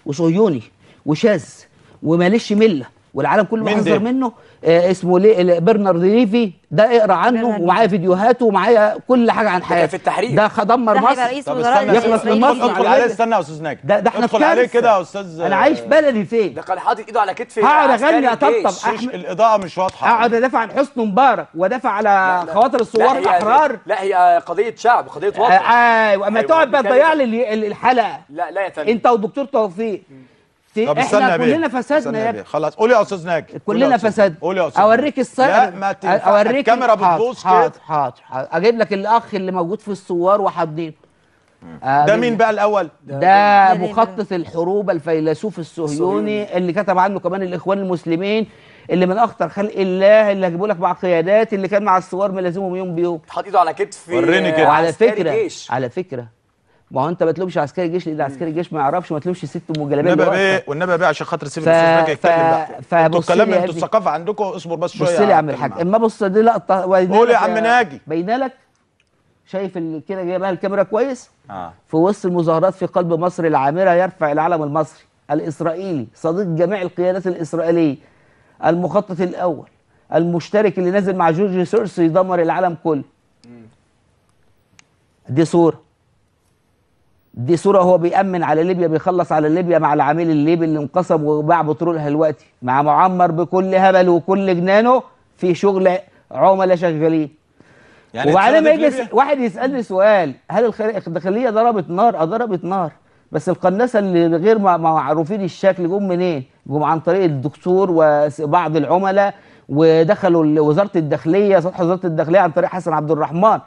وصهيوني وشاذ وماليش مله والعالم كله بيحذر منه. اسمه برنارد ليفي، ده اقرا عنه ومعايا فيديوهاته ومعايا كل حاجه عن حياته. في التحرير ده دمر مصر. يخلص من مصر. ادخل عليه، استنى يا استاذ ناجي، ده احنا ادخل عليه كده يا استاذ. انا عايش بلدي فين؟ ده كان حاطط ايده على كتفي. هقعد اغني اطبطب الاضاءه مش واضحه. اقعد ادافع عن حسني مبارك وادافع على خواطر الثوار الاحرار. لا هي قضيه شعب، قضيه وطن. ايوه، اما تقعد بقى تضيع لي الحلقه. لا يا فندم، انت والدكتور توفيق. طب احنا كلنا فسدنا يا ابني. خلاص قول يا استاذ ناجي. كلنا فساد. قول يا استاذ. اوريك الصور. لا ما تنفعش، اوريك الكاميرا بتبوظ كده. حاضر اجيب لك الاخ اللي موجود في الثوار وحاضنين. ده مين بقى الاول؟ ده مخطط الحروب الفيلسوف الصهيوني اللي كتب عنه كمان الاخوان المسلمين، اللي من اخطر خلق الله، اللي هجيبه لك مع قيادات، اللي كان مع الثوار ملازمهم يوم بيوم. حاطط ايده على كتفي. وريني كده. وعلى فكره على فكره ما هو انت ما تلومش عسكري الجيش، لان عسكري الجيش ما يعرفش، ما تلومش ست ام جلابيه. والنبي بيه عشان خاطر سيب الاستاذ ناجي يتكلم بقى. انتوا الكلام، انتوا الثقافه عندكم. اصبر بس شويه. بص لي يا عم الحاج، اما بص دي لقطه. قول يا عم ناجي. باينه لك، شايف كده جايبها الكاميرا كويس؟ في وسط المظاهرات في قلب مصر العامره يرفع العلم المصري الاسرائيلي، صديق جميع القيادات الاسرائيليه، المخطط الاول، المشترك اللي نازل مع جورج سورس يدمر العالم كله. دي صورة هو بيأمن على ليبيا، بيخلص على ليبيا مع العميل الليبي اللي انقسم وباع بترولها دلوقتي، مع معمر بكل هبل وكل جنانه في شغل عملاء شغالين. يعني وبعدين ما يجي واحد يسألني سؤال، هل الداخلية ضربت نار؟ ضربت نار، بس القناصة اللي غير معروفين الشكل جم منين؟ جم عن طريق الدكتور وبعض العملاء، ودخلوا وزارة الداخلية، سطح وزارة الداخلية عن طريق حسن عبد الرحمن.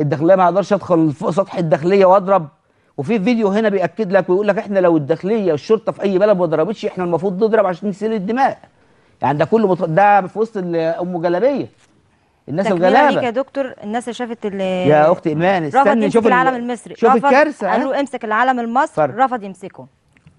الداخلية ما اقدرش ادخل فوق سطح الداخلية واضرب. وفي فيديو هنا بيأكد لك ويقول لك احنا لو الداخليه والشرطه في اي بلد ما ضربتش احنا المفروض نضرب عشان نسيل الدماء. يعني ده كله ده في وسط ام جلابيه، الناس الغلابه. ليك يا دكتور، الناس اللي شافت يا اختي ايمان استني شوف العلم المصري، شوف الكارثه. قال له امسك العلم المصري، رفض يمسكه.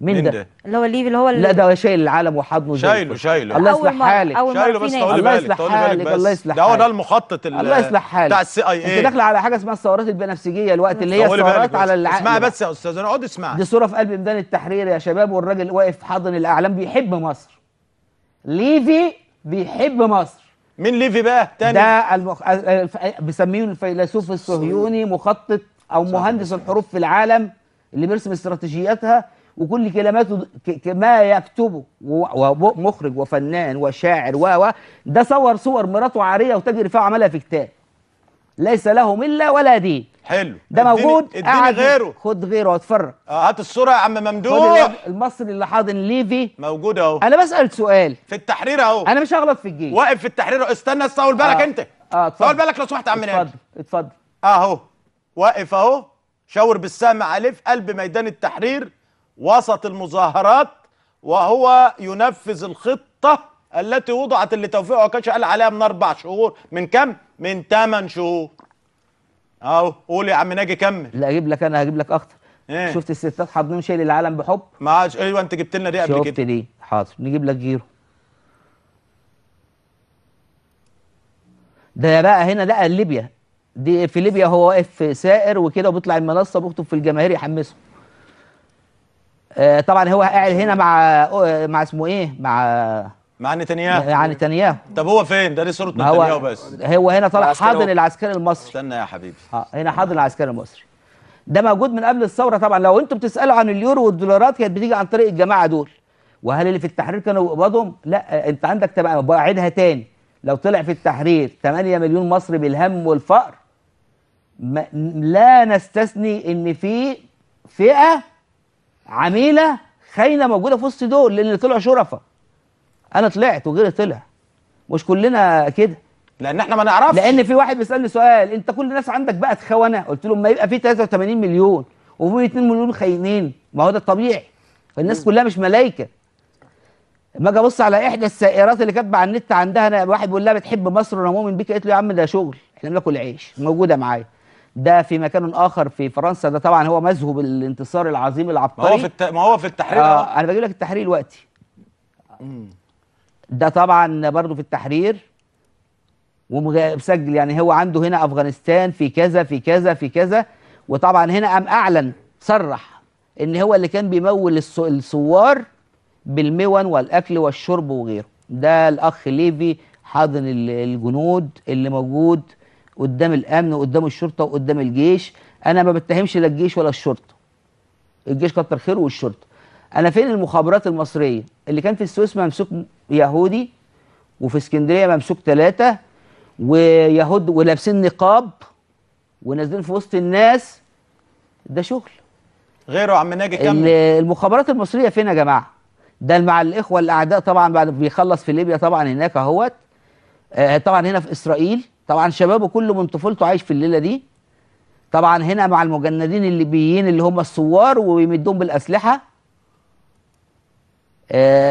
مين ده؟ اللي هو الليبي، اللي هو لا ده شايل العلم وحضنه شايله الله يصلح حالك. شايله بس الله يصلح حالك. الله يصلح حالك. ده هو ده المخطط الله يصلح حالك بتاع السي اي اي. انت داخله على حاجه اسمها الثورات البنفسجيه الوقت، اللي هي الثورات على العقل. اسمعي بس يا استاذ، انا اقعد اسمع. دي صوره في قلب ميدان التحرير يا شباب، والراجل واقف حاضن الاعلام بيحب مصر. ليفي بيحب مصر. مين ليفي بقى تاني؟ ده بيسميه الفيلسوف الصهيوني، مخطط او مهندس الحروب في العالم، اللي بيرسم استراتيجياتها وكل كلماته ما يكتبه، ومخرج وفنان وشاعر ده صور مراته عاريه وتجري فيها وعملها في كتاب. ليس له مله ولا دين. حلو، ده موجود. اديني غيره. خد غيره واتفرج. هات الصوره يا عم ممدوح. المصري اللي حاضن ليفي موجود اهو. انا بسال سؤال في التحرير اهو. انا مش هغلط في الجيش. واقف في التحرير. استنى طول بالك انت. طول بالك لو سمحت يا عم ناجي. اتفضل. اهو واقف اهو، شاور بالسهم عليه في قلب ميدان التحرير وسط المظاهرات، وهو ينفذ الخطة التي وضعت اللي توفيق عكاشة قال عليها من 4 شهور. من كم؟ من 8 شهور. اهو قول يا عم ناجي كمل. لا اجيب لك، انا هجيب لك اكتر. شفت الستات حاضنين شايل العالم بحب؟ ايوه انت جبت لنا دي قبل كده. شفت دي؟ حاضر نجيب لك غيره. ده بقى هنا ده ليبيا. دي في ليبيا هو واقف سائر وكده وبيطلع المنصه وبيكتب في الجماهير يحمسهم. طبعا هو قاعد هنا مع اسمه ايه، مع نتنياهو. مع نتنياهو. طب هو فين؟ ده دي صوره نتنياهو بس. هو هنا طالع حاضن العسكري المصري. استنى يا حبيبي. هنا حاضن العسكري المصري. ده موجود من قبل الثوره طبعا. لو انتم بتسالوا عن اليورو والدولارات كانت بتيجي عن طريق الجماعه دول. وهل اللي في التحرير كانوا بيقبضهم؟ لا، انت عندك بعيدها تاني. لو طلع في التحرير 8 مليون مصري بالهم والفقر، لا نستثني ان في فئه عميله خاينه موجوده في وسط دول، لان اللي طلعوا شرفاء. انا طلعت وغيري طلع، مش كلنا كده. لان احنا ما نعرفش. لان في واحد بيسالني سؤال، انت كل الناس عندك بقت خونه؟ قلت له ما يبقى في 83 مليون وفي 2 مليون خاينين، ما هو ده الطبيعي. فالناس كلها مش ملايكه. اما اجي ابص على احدى السائرات اللي كاتبه على النت عندها، انا واحد بيقول لها بتحب مصر وانا مؤمن بيك، قالت له يا عم ده شغل، احنا بناكل عيش. موجوده معايا. ده في مكان اخر في فرنسا. ده طبعا هو مذهب الانتصار العظيم العبقري. ما هو في التحرير. انا بجيب لك التحرير دلوقتي. ده طبعا برضه في التحرير ومسجل، يعني هو عنده هنا افغانستان في كذا في كذا في كذا. وطبعا هنا قام اعلن صرح ان هو اللي كان بيمول الثوار بالمون والاكل والشرب وغيره. ده الاخ ليفي حاضن الجنود اللي موجود قدام الامن وقدام الشرطه وقدام الجيش. انا ما بتهمش لا الجيش ولا الشرطه، الجيش كتر خيره والشرطه. انا فين المخابرات المصريه اللي كان في السويس ممسوك يهودي، وفي اسكندريه ممسوك 3 ويهود ولابسين نقاب ونازلين في وسط الناس؟ ده شغل. غيره يا عم ناجي كمل. المخابرات المصريه فين يا جماعه؟ ده مع الاخوه الاعداء طبعا بعد بيخلص في ليبيا طبعا هناك اهوت. طبعا هنا في اسرائيل طبعا شبابه كله من طفولته عايش في الليله دي. طبعا هنا مع المجندين الليبيين اللي هم الثوار ويمدون بالاسلحه.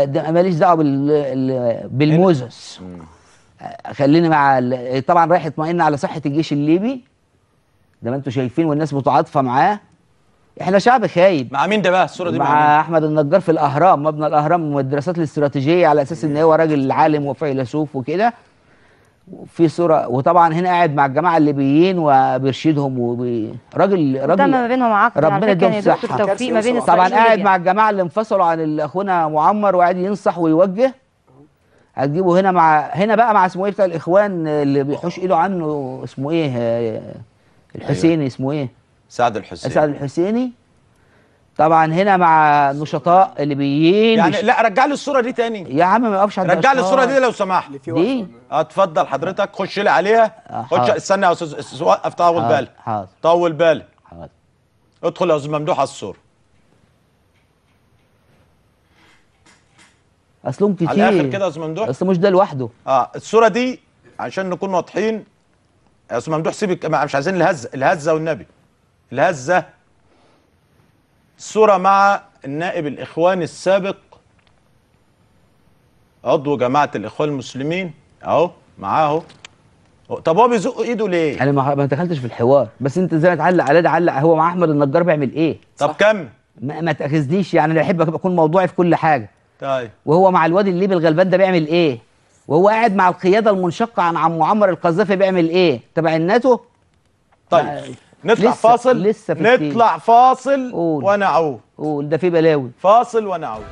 ده ماليش دعوه بالموزس. خليني مع طبعا رايح يطمئن على صحه الجيش الليبي ده ما انتم شايفين، والناس متعاطفه معاه. احنا شعب خايب. مع مين ده بقى الصوره دي؟ مع احمد النجار في الاهرام، مبنى الاهرام والدراسات الاستراتيجيه، على اساس ان هو راجل عالم وفيلسوف وكده. في صوره، وطبعا هنا قاعد مع الجماعه الليبيين وبيرشدهم راجل تم ما بينهم عقد ربنا على فكره يديهم يا دكتور الصحه. توفيق ما بين طبعا اسرائيل قاعد وليبيا. مع الجماعه اللي انفصلوا عن اخونا معمر وقاعد ينصح ويوجه. هتجيبه هنا هنا بقى مع اسمه ايه بتاع الاخوان اللي بيحوش ايده عنه، اسمه ايه الحسيني. أيوة. اسمه ايه؟ سعد الحسيني. سعد الحسيني. طبعا هنا مع نشطاء الليبيين. يعني لا رجع لي الصوره دي تاني يا عم ما يقفش عند رجع لي الصوره دي لو سمحت. دي اتفضل حضرتك خش لي عليها. خش استنى يا استاذ وقف. طول بالك. حاضر. طول بالك. حاضر. ادخل يا استاذ ممدوح على الصوره. اصلهم كتير على الاخر كده يا استاذ ممدوح. اصل مش ده لوحده. الصوره دي عشان نكون واضحين يا استاذ ممدوح. سيبك مش عايزين الهزه والنبي. الهزه. الصوره مع النائب الاخواني السابق عضو جماعه الاخوان المسلمين اهو معاه اهو. طب هو بيزق ايده ليه؟ انا ما دخلتش في الحوار، بس انت ازاي تعلق على ده؟ علق هو مع احمد النجار بيعمل ايه؟ طب كمل. ما تاخذنيش يعني، انا احب اكون موضوعي في كل حاجه. طيب. وهو مع الواد الليبي الغلبان ده بيعمل ايه؟ وهو قاعد مع القياده المنشقه عن عم معمر القذافي بيعمل ايه؟ تبع الناتو؟ طيب نطلع فاصل. لسه في نطلع فاصل قول. ونعود. قول ده في بلاوي. فاصل ونعود.